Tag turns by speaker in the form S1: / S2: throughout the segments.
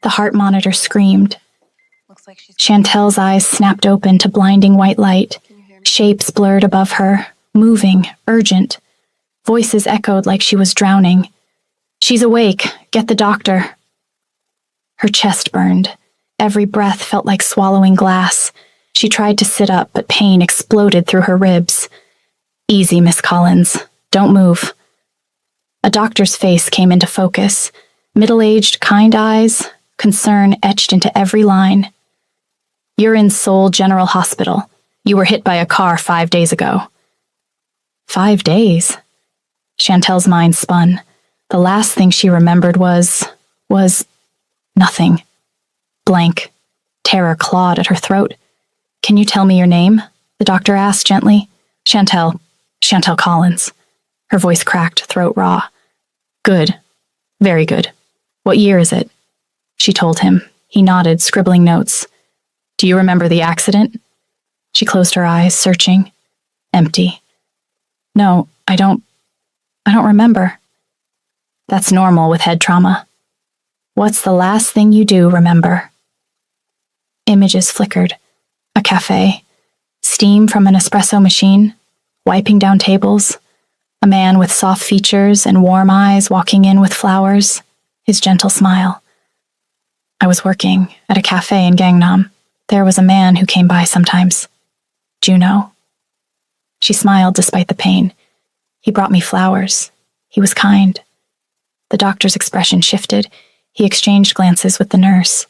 S1: The heart monitor screamed. Chantel's eyes snapped open to blinding white light. Shapes blurred above her, moving, urgent. Voices echoed like she was drowning. "She's awake. Get the doctor." Her chest burned. Every breath felt like swallowing glass. She tried to sit up, but pain exploded through her ribs. "Easy, Miss Collins. Don't move." A doctor's face came into focus. Middle-aged, kind eyes, concern etched into every line. "You're in Seoul General Hospital. You were hit by a car 5 days ago." 5 days? Chantel's mind spun. The last thing she remembered was nothing. Blank. Terror clawed at her throat. "Can you tell me your name?" the doctor asked gently. Chantel Collins." Her voice cracked, throat raw. "Good. Very good. What year is it?" She told him. He nodded, scribbling notes. "Do you remember the accident?" She closed her eyes, searching. Empty. "No, I don't remember." "That's normal with head trauma. What's the last thing you do remember?" Images flickered. A cafe. Steam from an espresso machine. Wiping down tables. A man with soft features and warm eyes walking in with flowers. His gentle smile. "I was working at a cafe in Gangnam. There was a man who came by sometimes. Juno." She smiled despite the pain. "He brought me flowers. He was kind." The doctor's expression shifted. He exchanged glances with the nurse.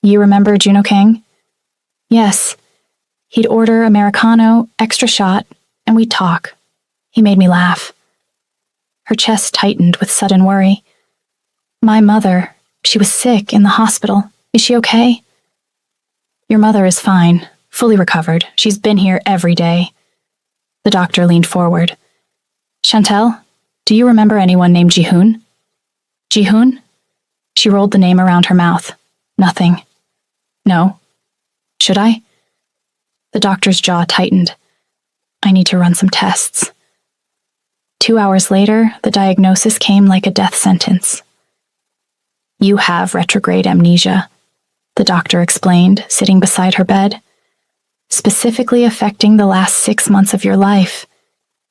S1: "You remember Juno Kang?" "Yes. He'd order Americano, extra shot, and we'd talk. He made me laugh." Her chest tightened with sudden worry. "My mother, she was sick in the hospital. Is she okay?" "Your mother is fine, fully recovered. She's been here every day." The doctor leaned forward. "Chantel, do you remember anyone named Jihoon?" "Jihoon?" She rolled the name around her mouth. "Nothing." "No. Should I?" The doctor's jaw tightened. "I need to run some tests." 2 hours later, the diagnosis came like a death sentence. "You have retrograde amnesia," the doctor explained, sitting beside her bed. "Specifically affecting the last 6 months of your life.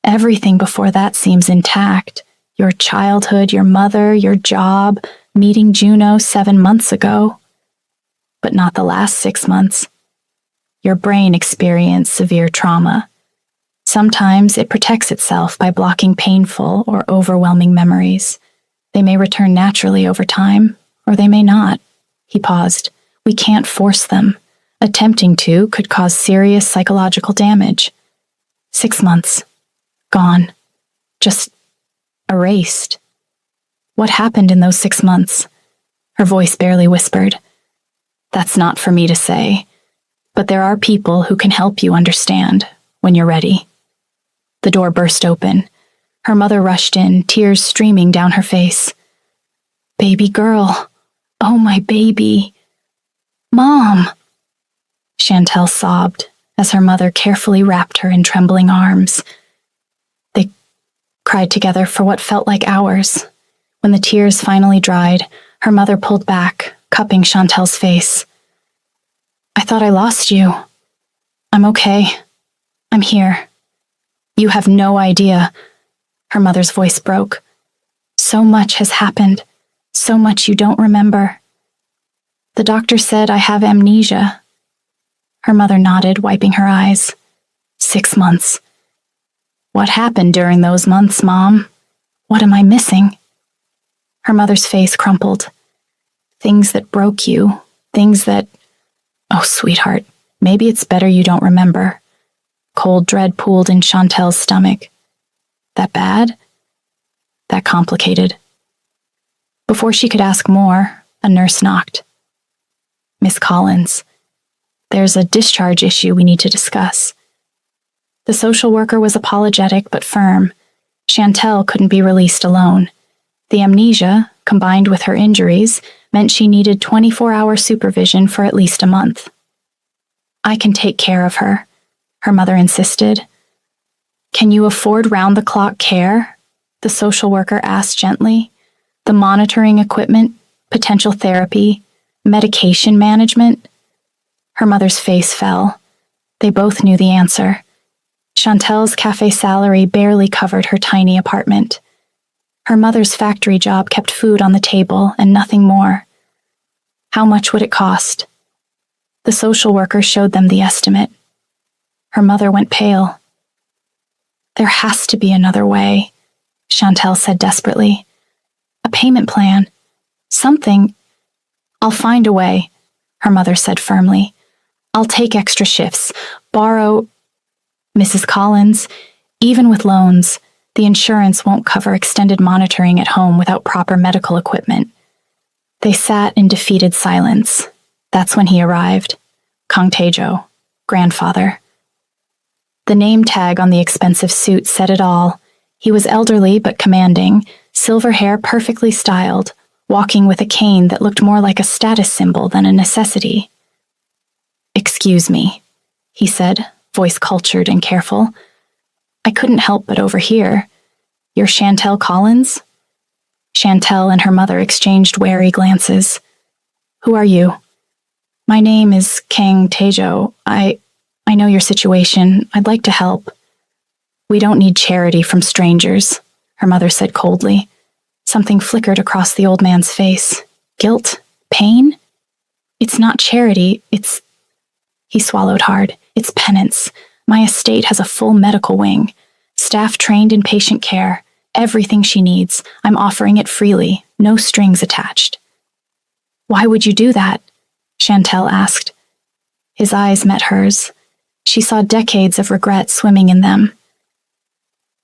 S1: Everything before that seems intact. Your childhood, your mother, your job, meeting Juno 7 months ago. But not the last 6 months. Your brain experienced severe trauma. Sometimes it protects itself by blocking painful or overwhelming memories. They may return naturally over time, or they may not." He paused. "We can't force them. Attempting to could cause serious psychological damage. 6 months. Gone. Just erased. What happened in those 6 months?" Her voice barely whispered. "That's not for me to say, but there are people who can help you understand when you're ready." The door burst open. Her mother rushed in, tears streaming down her face. "Baby girl. Oh, my baby. Mom." Chantel sobbed as her mother carefully wrapped her in trembling arms. They cried together for what felt like hours. When the tears finally dried, her mother pulled back, cupping Chantel's face. "I thought I lost you. I'm okay. I'm here." "You have no idea." Her mother's voice broke. "So much has happened. So much you don't remember." "The doctor said I have amnesia." Her mother nodded, wiping her eyes. 6 months. "What happened during those months, Mom? What am I missing?" Her mother's face crumpled. "Things that broke you. Things that... Oh, sweetheart, maybe it's better you don't remember." Cold dread pooled in Chantel's stomach. "That bad? That complicated?" Before she could ask more, a nurse knocked. "Miss Collins, there's a discharge issue we need to discuss." The social worker was apologetic but firm. Chantel couldn't be released alone. The amnesia, combined with her injuries, meant she needed 24-hour supervision for at least a month. "I can take care of her," her mother insisted. "Can you afford round-the-clock care?" the social worker asked gently. "The monitoring equipment, potential therapy, Medication management? Her mother's face fell. They both knew the answer. Chantel's cafe salary barely covered her tiny apartment. Her mother's factory job kept food on the table and nothing more. How much would it cost? The social worker showed them the estimate. Her mother went pale. There has to be another way, Chantel said desperately. A payment plan. Something. I'll find a way, her mother said firmly. I'll take extra shifts, borrow. Mrs. Collins, even with loans, the insurance won't cover extended monitoring at home without proper medical equipment. They sat in defeated silence. That's when he arrived. Kang Tae-jo, grandfather. The name tag on the expensive suit said it all. He was elderly but commanding, silver hair perfectly styled, walking with a cane that looked more like a status symbol than a necessity. "Excuse me," he said, voice cultured and careful. "I couldn't help but overhear. You're Chantel Collins?" Chantel and her mother exchanged wary glances. "Who are you?" "My name is Kang Tae-jo. I know your situation. I'd like to help." "We don't need charity from strangers," her mother said coldly. Something flickered across the old man's face. Guilt? Pain? "It's not charity, it's..." He swallowed hard. "It's penance. My estate has a full medical wing. Staff trained in patient care. Everything she needs. I'm offering it freely. No strings attached." "Why would you do that?" Chantel asked. His eyes met hers. She saw decades of regret swimming in them.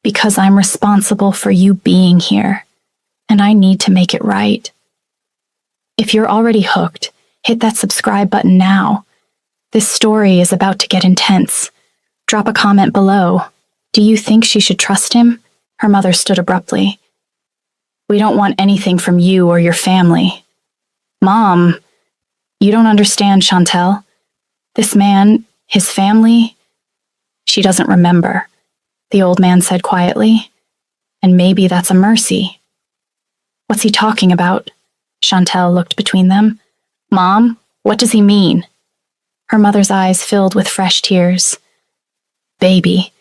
S1: "Because I'm responsible for you being here, and I need to make it right." If you're already hooked, hit that subscribe button now. This story is about to get intense. Drop a comment below. Do you think she should trust him? Her mother stood abruptly. "We don't want anything from you or your family." "Mom, you don't understand, Chantel. This man, his family..." "She doesn't remember," the old man said quietly. "And maybe that's a mercy." "What's he talking about?" Chantel looked between them. "Mom, what does he mean?" Her mother's eyes filled with fresh tears. "Baby,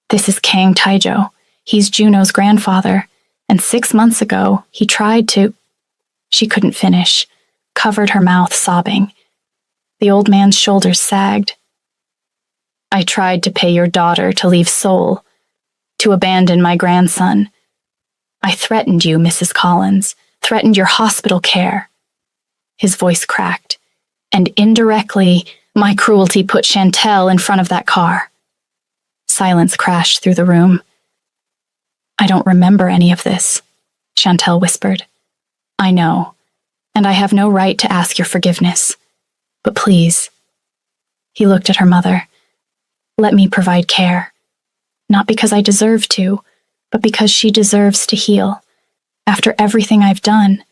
S1: this is Kang Tae-jo. He's Juno's grandfather, and 6 months ago, he tried to..." She couldn't finish, covered her mouth, sobbing. The old man's shoulders sagged. "I tried to pay your daughter to leave Seoul, to abandon my grandson. I threatened you, Mrs. Collins, threatened your hospital care." His voice cracked. "And indirectly, my cruelty put Chantel in front of that car." Silence crashed through the room. "I don't remember any of this," Chantel whispered. "I know, and I have no right to ask your forgiveness. But please..." He looked at her mother. "Let me provide care. Not because I deserve to, but because she deserves to heal. After everything I've done,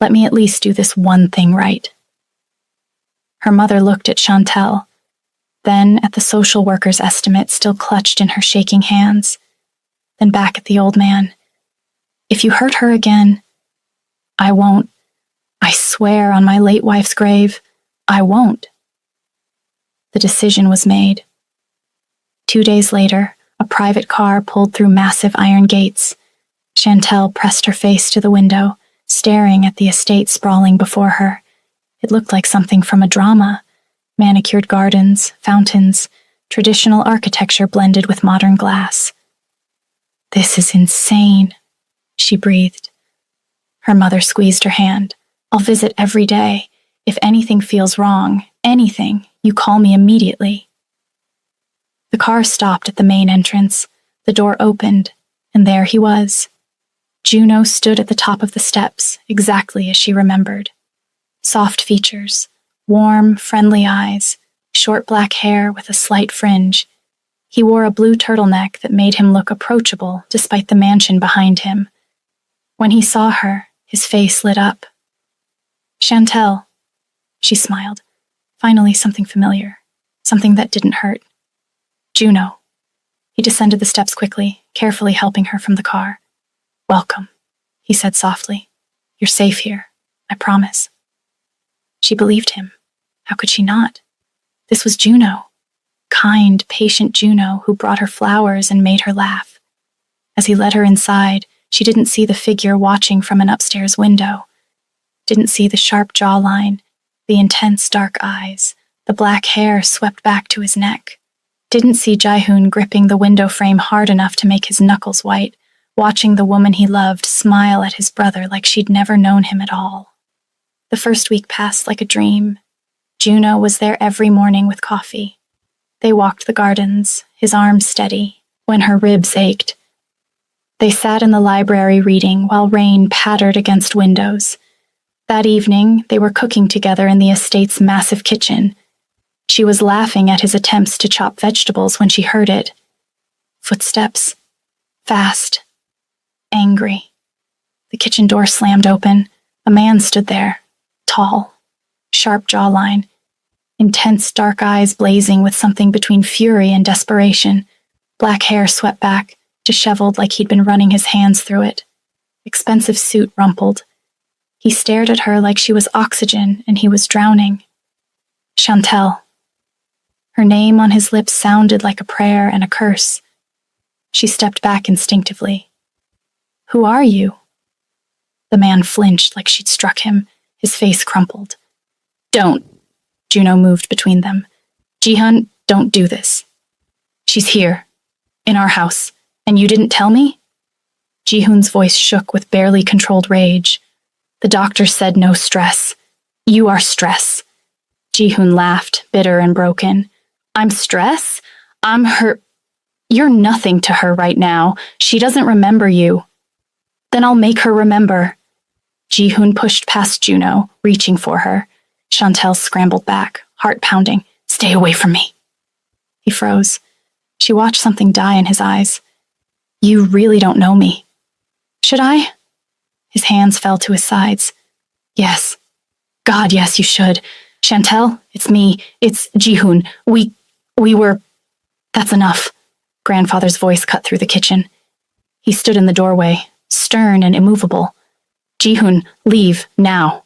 S1: let me at least do this one thing right." Her mother looked at Chantel, then at the social worker's estimate still clutched in her shaking hands, then back at the old man. "If you hurt her again..." "I won't. I swear on my late wife's grave, I won't." The decision was made. 2 days later, a private car pulled through massive iron gates. Chantel pressed her face to the window, staring at the estate sprawling before her. It looked like something from a drama. Manicured gardens, fountains, traditional architecture blended with modern glass. "This is insane," she breathed. Her mother squeezed her hand. "I'll visit every day. If anything feels wrong, anything, you call me immediately." The car stopped at the main entrance. The door opened, and there he was. Juno stood at the top of the steps, exactly as she remembered. Soft features, warm, friendly eyes, short black hair with a slight fringe. He wore a blue turtleneck that made him look approachable despite the mansion behind him. When he saw her, his face lit up. "Chantel," she smiled. Finally something familiar, something that didn't hurt. "Juno." He descended the steps quickly, carefully helping her from the car. "Welcome," he said softly. "You're safe here, I promise." She believed him. How could she not? This was Juno. Kind, patient Juno who brought her flowers and made her laugh. As he led her inside, she didn't see the figure watching from an upstairs window. Didn't see the sharp jawline, the intense dark eyes, the black hair swept back to his neck. Didn't see Ji-hoon gripping the window frame hard enough to make his knuckles white, watching the woman he loved smile at his brother like she'd never known him at all. The first week passed like a dream. Juno was there every morning with coffee. They walked the gardens, his arms steady, when her ribs ached. They sat in the library reading while rain pattered against windows. That evening, they were cooking together in the estate's massive kitchen. She was laughing at his attempts to chop vegetables when she heard it. Footsteps. Fast. Angry. The kitchen door slammed open. A man stood there. Tall. Sharp jawline. Intense dark eyes blazing with something between fury and desperation. Black hair swept back, disheveled like he'd been running his hands through it. Expensive suit rumpled. He stared at her like she was oxygen and he was drowning. Chantel. Her name on his lips sounded like a prayer and a curse. She stepped back instinctively. Who are you? The man flinched like she'd struck him, his face crumpled. Don't. Juno moved between them. Ji-hoon, don't do this. She's here, in our house, and you didn't tell me? Ji-hoon's voice shook with barely controlled rage. The doctor said no stress. You are stress. Ji-hoon laughed, bitter and broken. I'm stress? I'm her... You're nothing to her right now. She doesn't remember you. Then I'll make her remember. Ji-hoon pushed past Juno, reaching for her. Chantel scrambled back, heart pounding. Stay away from me. He froze. She watched something die in his eyes. You really don't know me. Should I? His hands fell to his sides. Yes. God, yes, you should. Chantel, it's me. It's Ji-hoon. We were... That's enough. Grandfather's voice cut through the kitchen. He stood in the doorway, stern and immovable. Ji-hoon, leave, now.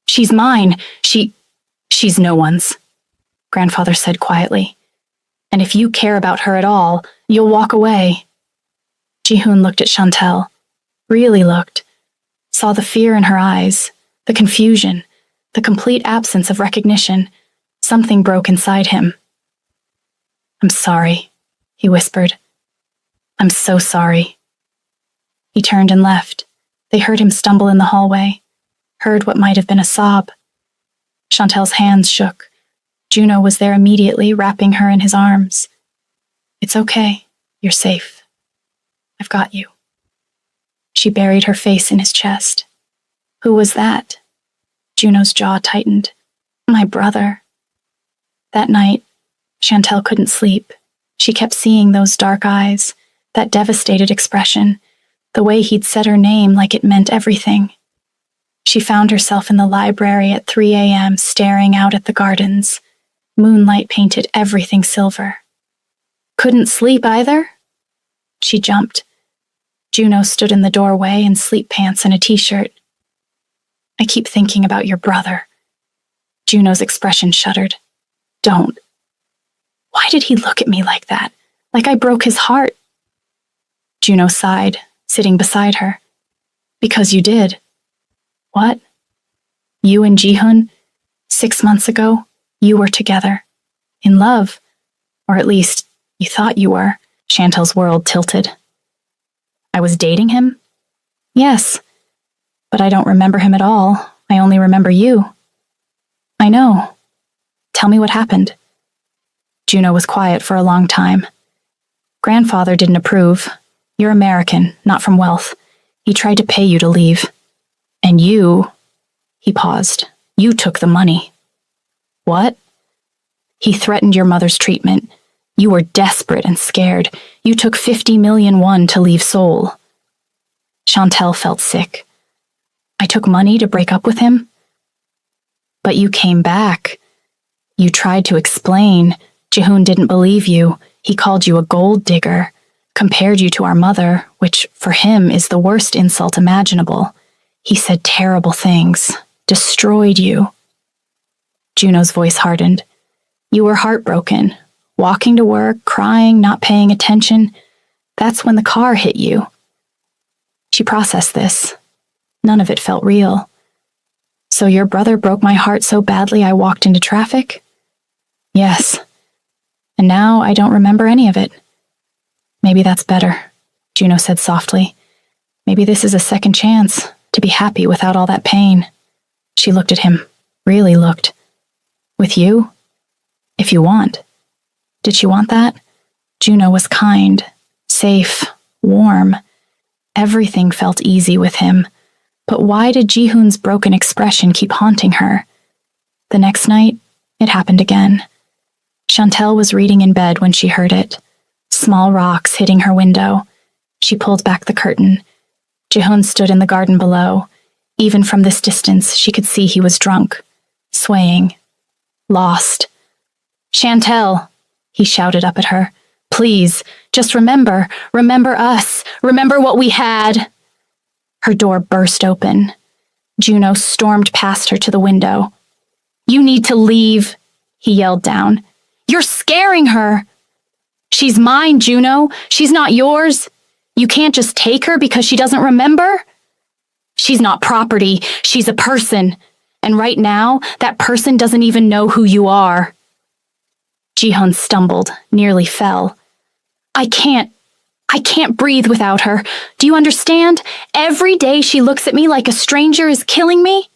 S1: She's mine. She's no one's, Grandfather said quietly. And if you care about her at all, you'll walk away. Ji-hoon looked at Chantel. Really looked. Saw the fear in her eyes, the confusion, the complete absence of recognition. Something broke inside him. I'm sorry, he whispered. I'm so sorry. He turned and left. They heard him stumble in the hallway, heard what might have been a sob. Chantel's hands shook. Juno was there immediately, wrapping her in his arms. It's okay. You're safe. I've got you. She buried her face in his chest. Who was that? Juno's jaw tightened. My brother. That night, Chantel couldn't sleep. She kept seeing those dark eyes, that devastated expression, the way he'd said her name like it meant everything. She found herself in the library at 3 a.m. staring out at the gardens. Moonlight painted everything silver. Couldn't sleep either? She jumped. Juno stood in the doorway in sleep pants and a t-shirt. I keep thinking about your brother. Juno's expression shuddered. Don't. Why did he look at me like that? Like I broke his heart? Juno sighed, sitting beside her. Because you did. What? You and Ji-hoon? 6 months ago, you were together. In love. Or at least, you thought you were. Chantel's world tilted. I was dating him? Yes. But I don't remember him at all. I only remember you. I know. Tell me what happened. Juno was quiet for a long time. Grandfather didn't approve. You're American, not from wealth. He tried to pay you to leave. And you... He paused. You took the money. What? He threatened your mother's treatment. You were desperate and scared. You took 50 million won to leave Seoul. Chantel felt sick. I took money to break up with him? But you came back. You tried to explain. Ji-hoon didn't believe you. He called you a gold digger, compared you to our mother, which for him is the worst insult imaginable. He said terrible things, destroyed you. Juno's voice hardened. You were heartbroken, walking to work, crying, not paying attention. That's when the car hit you. She processed this. None of it felt real. So your brother broke my heart so badly I walked into traffic? Yes. And now I don't remember any of it. Maybe that's better, Juno said softly. Maybe this is a second chance to be happy without all that pain. She looked at him, really looked. With you? If you want. Did she want that? Juno was kind, safe, warm. Everything felt easy with him. But why did Jihoon's broken expression keep haunting her? The next night, it happened again. Chantel was reading in bed when she heard it. Small rocks hitting her window. She pulled back the curtain. Jihoon stood in the garden below. Even from this distance, she could see he was drunk, swaying, lost. Chantel, he shouted up at her. Please, just remember us, remember what we had. Her door burst open. Juno stormed past her to the window. You need to leave, he yelled down. You're scaring her. She's mine, Juno. She's not yours. You can't just take her because she doesn't remember. She's not property. She's a person. And right now, that person doesn't even know who you are. Jihoon stumbled, nearly fell. I can't breathe without her. Do you understand? Every day she looks at me like a stranger is killing me.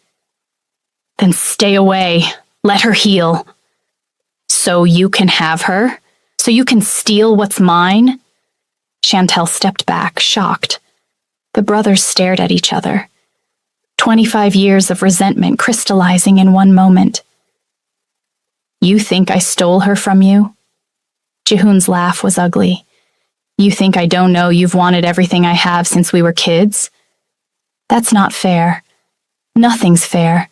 S1: Then stay away. Let her heal. So you can have her? So you can steal what's mine? Chantel stepped back, shocked. The brothers stared at each other. 25 years of resentment crystallizing in one moment. You think I stole her from you? Jihoon's laugh was ugly. You think I don't know you've wanted everything I have since we were kids? That's not fair. Nothing's fair.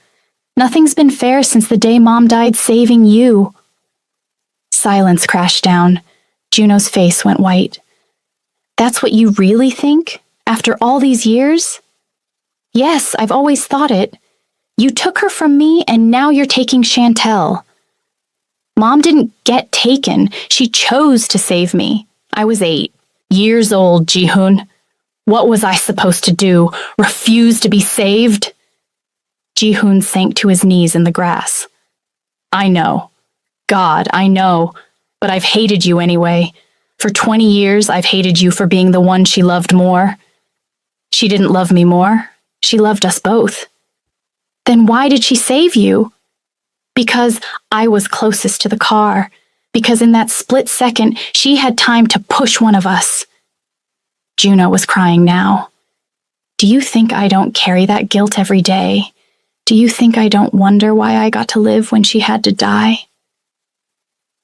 S1: Nothing's been fair since the day Mom died saving you. Silence crashed down. Juno's face went white. That's what you really think? After all these years? Yes, I've always thought it. You took her from me and now you're taking Chantel. Mom didn't get taken. She chose to save me. I was 8 years old, Jihoon. What was I supposed to do? Refuse to be saved? Jihoon sank to his knees in the grass. I know. God, I know. But I've hated you anyway. For 20 years, I've hated you for being the one she loved more. She didn't love me more. She loved us both. Then why did she save you? Because I was closest to the car. Because in that split second, she had time to push one of us. Juno was crying now. Do you think I don't carry that guilt every day? Do you think I don't wonder why I got to live when she had to die?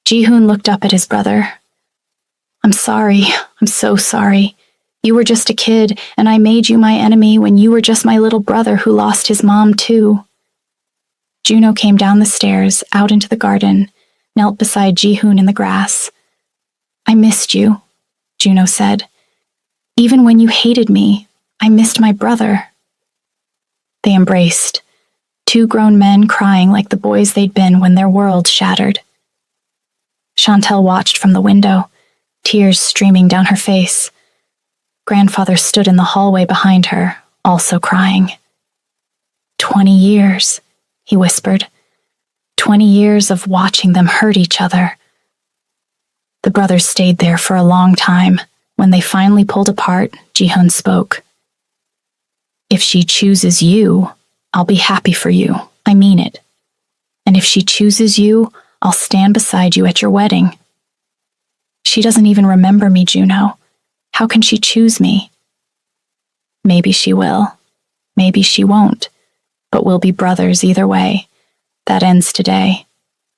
S1: Jihoon looked up at his brother. I'm sorry. I'm so sorry. You were just a kid, and I made you my enemy when you were just my little brother who lost his mom, too. Juno came down the stairs, out into the garden, knelt beside Jihoon in the grass. I missed you, Juno said. Even when you hated me, I missed my brother. They embraced, 2 grown men crying like the boys they'd been when their world shattered. Chantel watched from the window, tears streaming down her face. Grandfather stood in the hallway behind her, also crying. 20 years, he whispered. 20 years of watching them hurt each other. The brothers stayed there for a long time. When they finally pulled apart, Jihoon spoke. If she chooses you, I'll be happy for you. I mean it. And if she chooses you, I'll stand beside you at your wedding. She doesn't even remember me, Juno. How can she choose me? Maybe she will. Maybe she won't. But we'll be brothers either way. That ends today.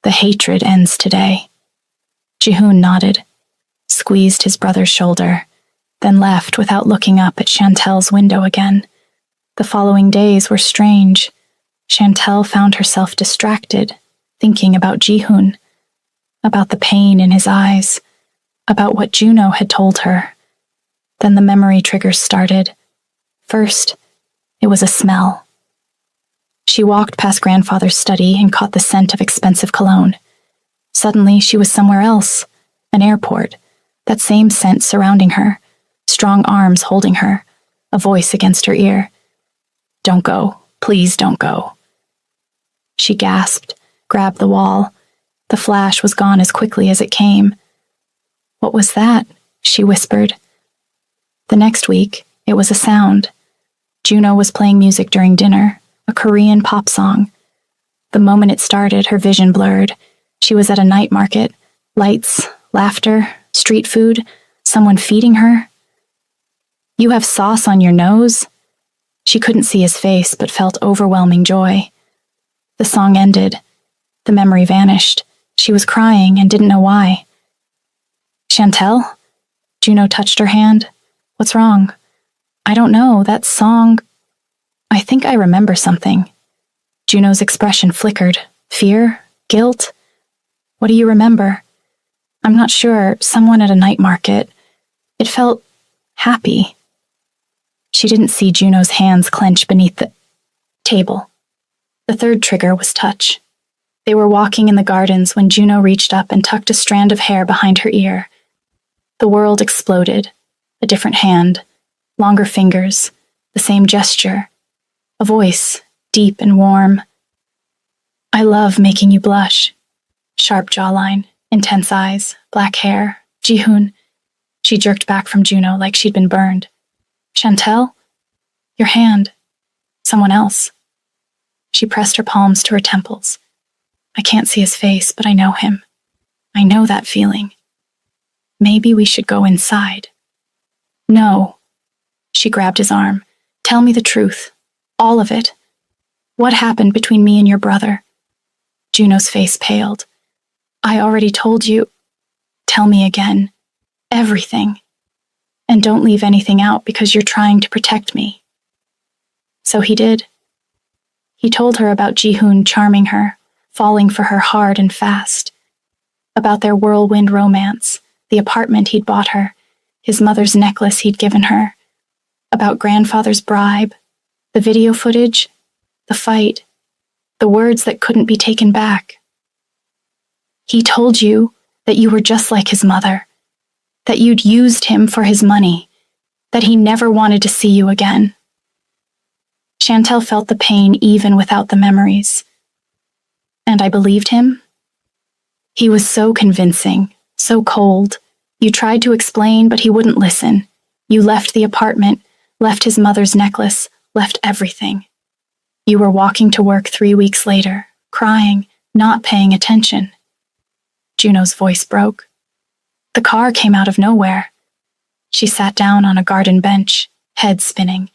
S1: The hatred ends today. Jihoon nodded, squeezed his brother's shoulder, then left without looking up at Chantel's window again. The following days were strange. Chantel found herself distracted, thinking about Jihoon, about the pain in his eyes, about what Juno had told her. Then the memory triggers started. First, it was a smell. She walked past grandfather's study and caught the scent of expensive cologne. Suddenly, she was somewhere else, an airport, that same scent surrounding her, strong arms holding her, a voice against her ear. "Don't go. Please don't go." She gasped, grabbed the wall. The flash was gone as quickly as it came. "What was that?" she whispered. The next week, it was a sound. Juno was playing music during dinner, a Korean pop song. The moment it started, her vision blurred. She was at a night market. Lights, laughter, street food, someone feeding her. "You have sauce on your nose?" She couldn't see his face, but felt overwhelming joy. The song ended. The memory vanished. She was crying and didn't know why. "Chantel?" Juno touched her hand. "What's wrong?" "I don't know. That song. I think I remember something." Juno's expression flickered. Fear? Guilt? "What do you remember?" "I'm not sure. Someone at a night market. It felt happy." She didn't see Juno's hands clench beneath the table. The third trigger was touch. They were walking in the gardens when Juno reached up and tucked a strand of hair behind her ear. The world exploded. A different hand, longer fingers, the same gesture, a voice, deep and warm. "I love making you blush." Sharp jawline, intense eyes, black hair. "Ji-hoon." She jerked back from Juno like she'd been burned. "Chantel? Your hand. Someone else." She pressed her palms to her temples. "I can't see his face, but I know him. I know that feeling. Maybe we should go inside." "No." She grabbed his arm. "Tell me the truth. All of it. What happened between me and your brother?" Juno's face paled. "I already told you." "Tell me again. Everything. And don't leave anything out because you're trying to protect me." So he did. He told her about Ji-hoon charming her, falling for her hard and fast. About their whirlwind romance, the apartment he'd bought her, his mother's necklace he'd given her. About grandfather's bribe, the video footage, the fight, the words that couldn't be taken back. He told you that you were just like his mother, that you'd used him for his money, that he never wanted to see you again. Chantel felt the pain even without the memories. And I believed him. He was so convincing, so cold. You tried to explain, but he wouldn't listen. You left the apartment, left his mother's necklace, left everything. You were walking to work 3 weeks later, crying, not paying attention. Juno's voice broke. The car came out of nowhere. She sat down on a garden bench, head spinning.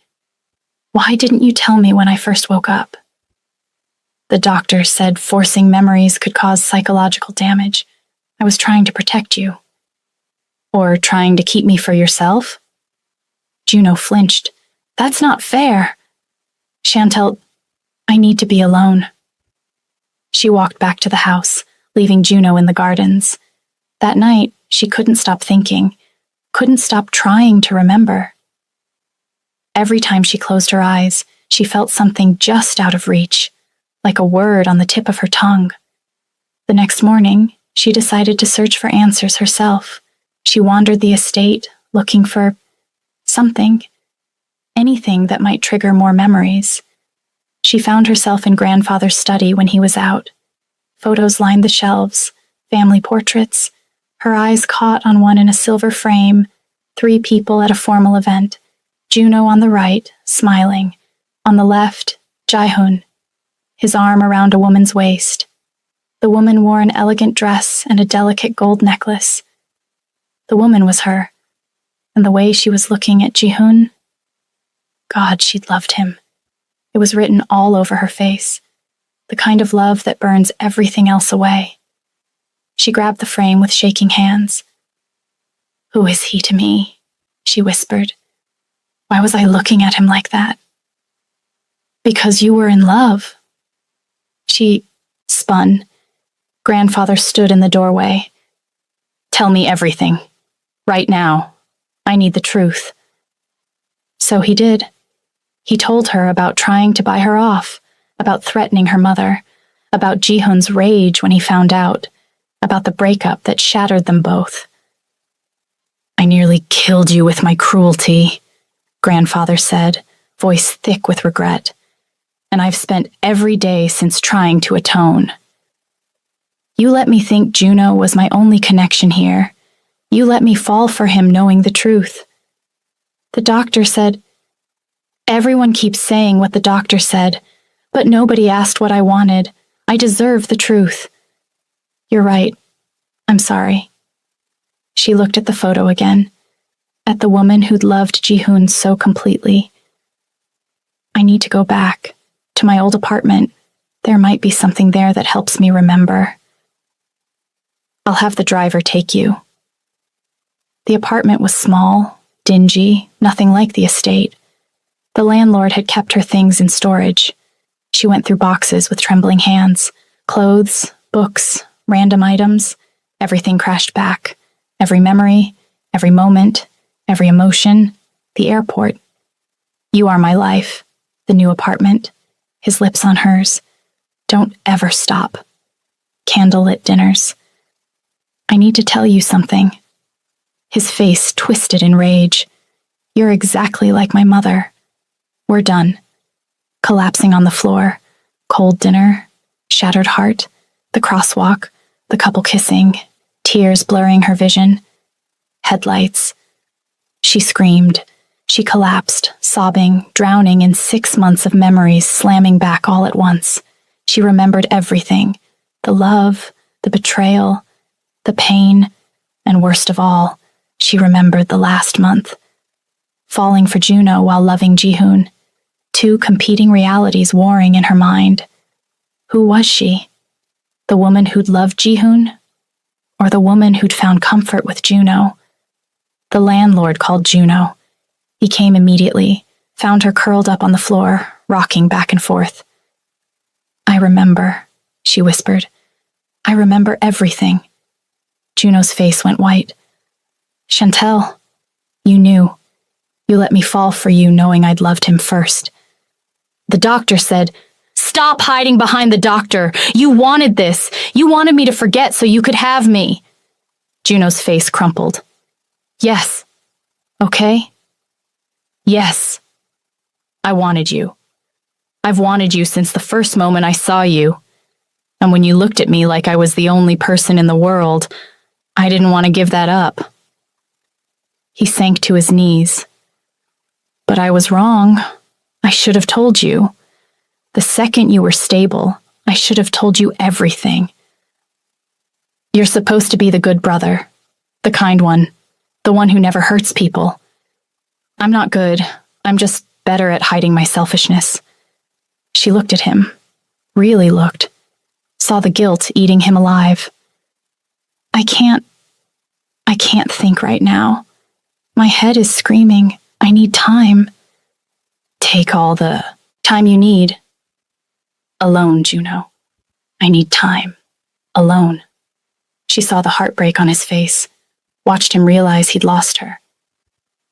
S1: "Why didn't you tell me when I first woke up?" "The doctor said forcing memories could cause psychological damage. I was trying to protect you." "Or trying to keep me for yourself?" Juno flinched. "That's not fair." "Chantel, I need to be alone." She walked back to the house, leaving Juno in the gardens. That night, she couldn't stop thinking, couldn't stop trying to remember. Every time she closed her eyes, she felt something just out of reach, like a word on the tip of her tongue. The next morning, she decided to search for answers herself. She wandered the estate, looking for something, anything that might trigger more memories. She found herself in grandfather's study when he was out. Photos lined the shelves, family portraits. Her eyes caught on one in a silver frame, 3 people at a formal event. Juno on the right, smiling. On the left, Ji-hoon, his arm around a woman's waist. The woman wore an elegant dress and a delicate gold necklace. The woman was her, and the way she was looking at Ji-hoon, God, she'd loved him. It was written all over her face, the kind of love that burns everything else away. She grabbed the frame with shaking hands. "Who is he to me?" she whispered. "Why was I looking at him like that?" "Because you were in love." She spun. Grandfather stood in the doorway. "Tell me everything. Right now. I need the truth." So he did. He told her about trying to buy her off, about threatening her mother, about Jihoon's rage when he found out, about the breakup that shattered them both. "I nearly killed you with my cruelty," grandfather said, voice thick with regret. "And I've spent every day since trying to atone. You let me think Juno was my only connection here. You let me fall for him knowing the truth. The doctor said—" "Everyone keeps saying what the doctor said, but nobody asked what I wanted. I deserve the truth." "You're right. I'm sorry." She looked at the photo again, at the woman who'd loved Jihoon so completely. "I need to go back to my old apartment. There might be something there that helps me remember." "I'll have the driver take you." The apartment was small, dingy, nothing like the estate. The landlord had kept her things in storage. She went through boxes with trembling hands. Clothes, books, random items. Everything crashed back. Every memory, every moment, every emotion. The airport. "You are my life." The new apartment. His lips on hers. "Don't ever stop." Candlelit dinners. "I need to tell you something." His face twisted in rage. "You're exactly like my mother." "We're done." Collapsing on the floor. Cold dinner. Shattered heart. The crosswalk. The couple kissing. Tears blurring her vision. Headlights. She screamed. She collapsed, sobbing, drowning in 6 months of memories slamming back all at once. She remembered everything. The love, the betrayal, the pain, and worst of all, she remembered the last month. Falling for Juno while loving Jihoon. 2 competing realities warring in her mind. Who was she? The woman who'd loved Jihoon? Or the woman who'd found comfort with Juno? The landlord called Juno. He came immediately, found her curled up on the floor, rocking back and forth. "I remember," she whispered. "I remember everything." Juno's face went white. "Chantel, you knew. You let me fall for you knowing I'd loved him first." "The doctor said—" "Stop hiding behind the doctor. You wanted this. You wanted me to forget so you could have me." Juno's face crumpled. "Yes. Okay? Yes. I wanted you. I've wanted you since the first moment I saw you. And when you looked at me like I was the only person in the world, I didn't want to give that up." He sank to his knees. "But I was wrong. I should have told you. The second you were stable, I should have told you everything. You're supposed to be the good brother, the kind one, the one who never hurts people. I'm not good. I'm just better at hiding my selfishness." She looked at him, really looked, saw the guilt eating him alive. I can't think right now. My head is screaming. I need time." "Take all the time you need." "Alone, Juno. I need time. Alone." She saw the heartbreak on his face, watched him realize he'd lost her.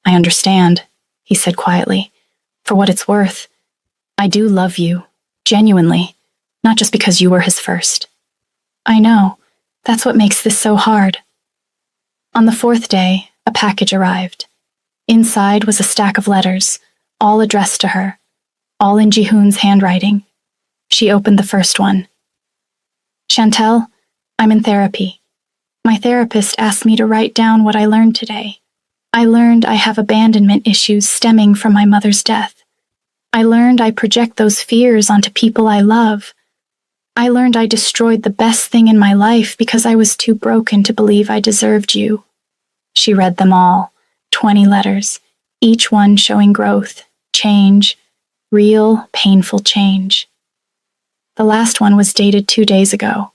S1: "I understand," he said quietly. "For what it's worth, I do love you, genuinely, not just because you were his first." "I know. That's what makes this so hard." On the 4th day, a package arrived. Inside was a stack of letters, all addressed to her, all in Jihoon's handwriting. She opened the first one. "Chantel, I'm in therapy. My therapist asked me to write down what I learned today. I learned I have abandonment issues stemming from my mother's death. I learned I project those fears onto people I love. I learned I destroyed the best thing in my life because I was too broken to believe I deserved you." She read them all, 20 letters, each one showing growth, change, real, painful change. The last one was dated 2 days ago.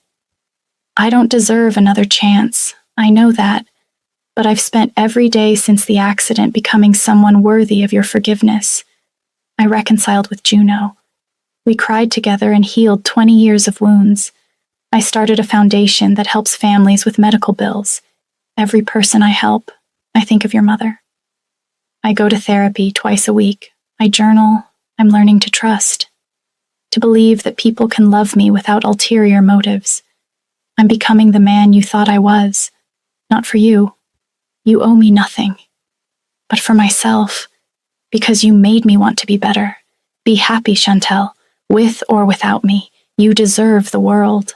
S1: "I don't deserve another chance. I know that. But I've spent every day since the accident becoming someone worthy of your forgiveness. I reconciled with Juno. We cried together and healed 20 years of wounds. I started a foundation that helps families with medical bills. Every person I help, I think of your mother. I go to therapy twice a week. I journal. I'm learning to trust. to believe that people can love me without ulterior motives. I'm becoming the man you thought I was. Not for you. You owe me nothing. But for myself, because you made me want to be better. Be happy, Chantel, with or without me. You deserve the world.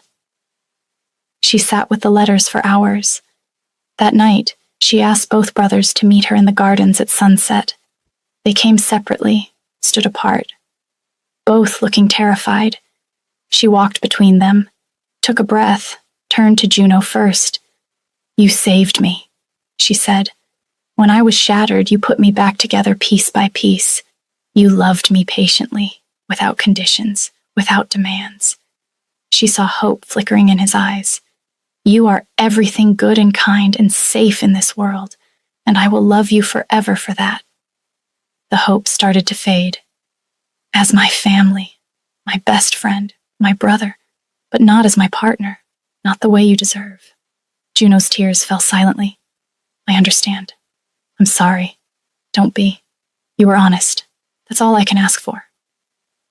S1: She sat with the letters for hours. That night, she asked both brothers to meet her in the gardens at sunset. They came separately, stood apart, both looking terrified. She walked between them, took a breath, turned to Juno first. You saved me, she said. When I was shattered, you put me back together piece by piece. You loved me patiently, without conditions, without demands. She saw hope flickering in his eyes. You are everything good and kind and safe in this world, and I will love you forever for that. The hope started to fade. As my family, my best friend, my brother, but not as my partner, not the way you deserve. Juno's tears fell silently. I understand. I'm sorry. Don't be. You were honest. That's all I can ask for.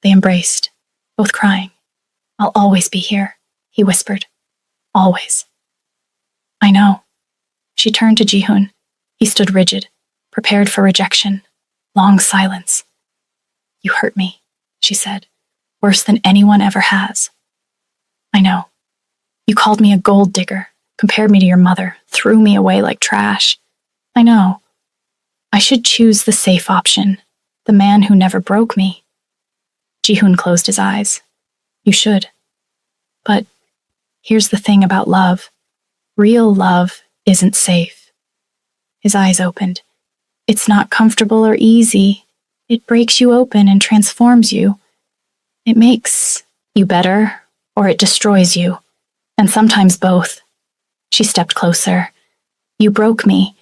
S1: They embraced, both crying. I'll always be here, he whispered. Always. I know. She turned to Jihoon. He stood rigid, prepared for rejection. Long silence. You hurt me, she said, worse than anyone ever has. I know. You called me a gold digger, compared me to your mother, threw me away like trash. I know. I should choose the safe option, the man who never broke me. Jihoon closed his eyes. You should. But here's the thing about love. Real love isn't safe. His eyes opened. It's not comfortable or easy. It breaks you open and transforms you. It makes you better, or it destroys you. And sometimes both. She stepped closer. You broke me,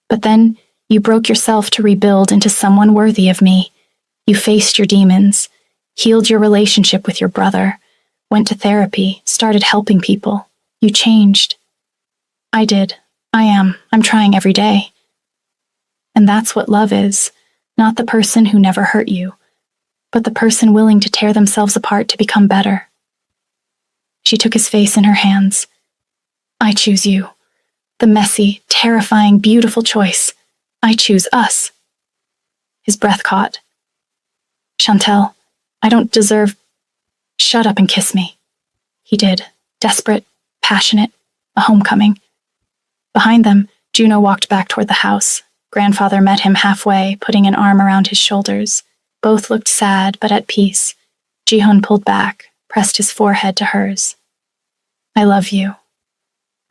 S1: but then you broke yourself to rebuild into someone worthy of me. You faced your demons, healed your relationship with your brother, went to therapy, started helping people. You changed. I did. I am. I'm trying every day. And that's what love is. Not the person who never hurt you, but the person willing to tear themselves apart to become better. She took his face in her hands. I choose you. The messy, terrifying, beautiful choice. I choose us. His breath caught. Chantel, I don't deserve... Shut up and kiss me. He did. Desperate, passionate, a homecoming. Behind them, Juno walked back toward the house. Grandfather met him halfway, putting an arm around his shoulders. Both looked sad, but at peace. Jihoon pulled back, pressed his forehead to hers. I love you.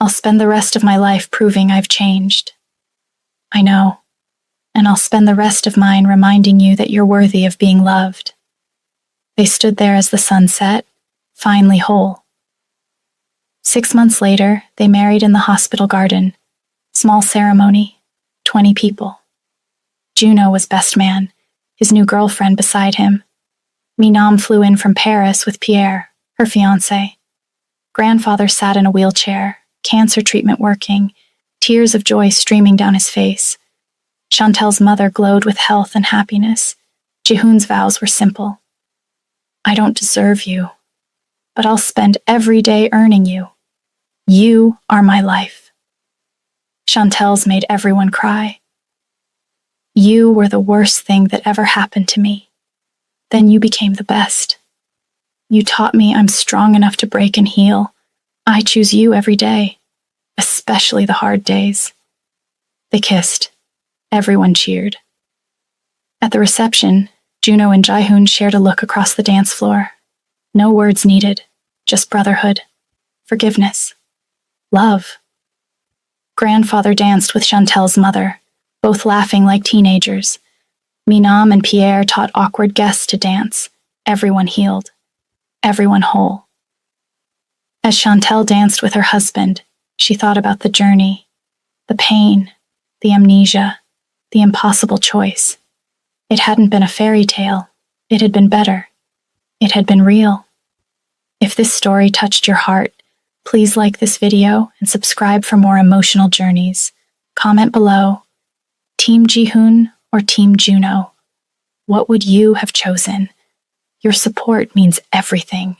S1: I'll spend the rest of my life proving I've changed. I know. And I'll spend the rest of mine reminding you that you're worthy of being loved. They stood there as the sun set, finally whole. 6 months later, they married in the hospital garden. Small ceremony, 20 people. Juno was best man, his new girlfriend beside him. Minam flew in from Paris with Pierre, her fiancé. Grandfather sat in a wheelchair, cancer treatment working, tears of joy streaming down his face. Chantel's mother glowed with health and happiness. Jihoon's vows were simple. I don't deserve you, but I'll spend every day earning you. You are my life. Chantel's made everyone cry. You were the worst thing that ever happened to me. Then you became the best. You taught me I'm strong enough to break and heal. I choose you every day, especially the hard days. They kissed. Everyone cheered. At the reception, Juno and Jihoon shared a look across the dance floor. No words needed, just brotherhood, forgiveness, love. Grandfather danced with Chantel's mother, both laughing like teenagers. Minam and Pierre taught awkward guests to dance. Everyone healed. Everyone whole. As Chantel danced with her husband, she thought about the journey, the pain, the amnesia, the impossible choice. It hadn't been a fairy tale. It had been better. It had been real. If this story touched your heart, please like this video and subscribe for more emotional journeys. Comment below, Team Jihoon or Team Juno? What would you have chosen? Your support means everything.